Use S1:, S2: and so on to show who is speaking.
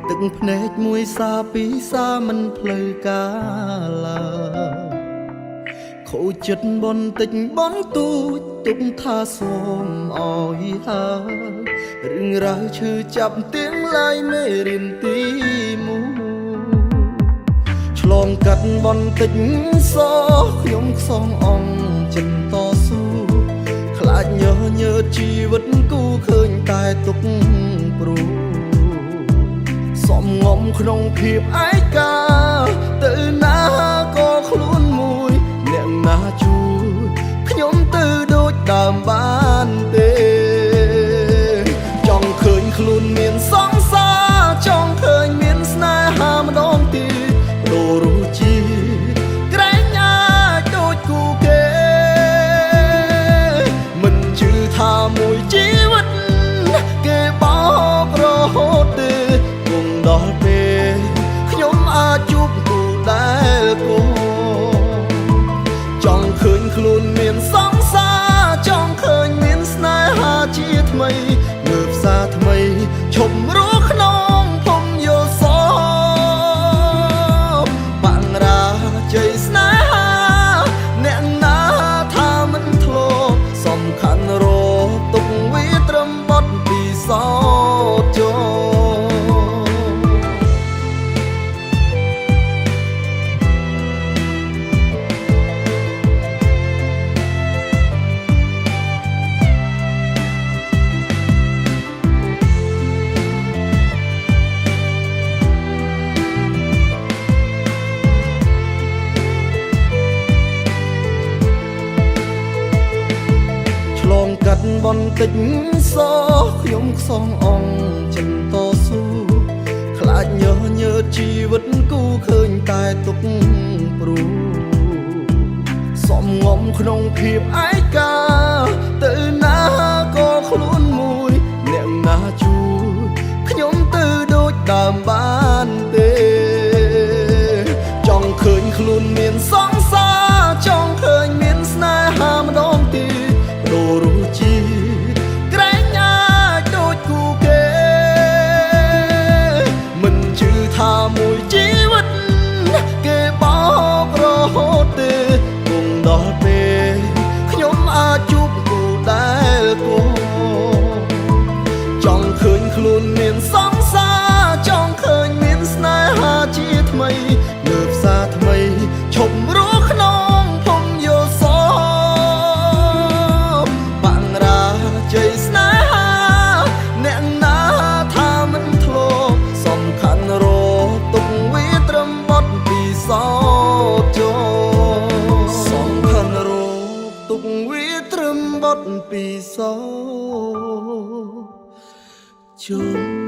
S1: ទឹកភ្នែកមួយសាពីសាមិនផ្លូវកាឡាខូចចិត្តបន្តិចបន្ទូចទុកថាសូមអោយហើយរឿងរ៉ាវឈឺចាប់ទាំងឡាយមេរៀនទី1ឆ្លងកាត់បន្តិចសោះខ្ញុំខ្សងអង្គចិត្តតស៊ូខ្លាចញើញើជីវិតគូឃើញតែទុកព្រួសំងំក្នុងភាពឯកាទៅណាក៏ខ្លួនមួយអ្នកណាជួយខ្ញុំទៅដូចដើមបានទេចង់ឃើញខ្លួនមានសង្សារចង់ឃើញមានស្នេហាម្ដងទៀតដូររសជាតិក្រែងអាចដូចគូគេមិនជឿថាមួយជីវិតគេបោករហូតទេគង់ដល់ពេលខ្ញុំអាចជួបគូដែលគោចង់ឃើញខ្លួនមានសង្សារចង់ឃើញមានស្នេហាជាថ្មីមើលផ្សារថ្មីឈប់រស់ក្នុងភពយោសបាំងរាជ័យស្នេហាអ្នកណាថាមិនធ្លាប់សំខាន់រកទុកវាត្រឹមបត់ពីសោចកាត់បន្តិចសោះខ្ញុំខ្សងអង្គចិត្តតស៊ូខ្លាចញើញើជីវិតគូឃើញតែទុកព្រួសំងំក្នុងភាពឯកាទៅណាក៏ខ្លួនមួយអ្នកណាជួយខ្ញុំទៅដូចដើមបានទេចង់ឃើញខ្លួនមានសង្សារចង់ឃើញមានស្នេហាម្ដងទៀតដូររសជាតិក្រែងអាចដូចគូគេមិនជឿថាមួយជីវិតគេបោករហូតទេគង់ដល់ពេលខ្ញុំអាចជួបគូដែលគោចង់ឃើញខ្លួនមានសង្សារចង់ឃើញមានស្នេហាជាថ្មីលើផ្សារថ្មីឈប់រស់ក្នុងភពយោសជ័យស្នេហាអ្នកណាថាមិនធ្លាប់សំខាន់រកទុកវាត្រឹមបត់ពីសោចសំខាន់រកទុកវាត្រឹមបត់ពីសោច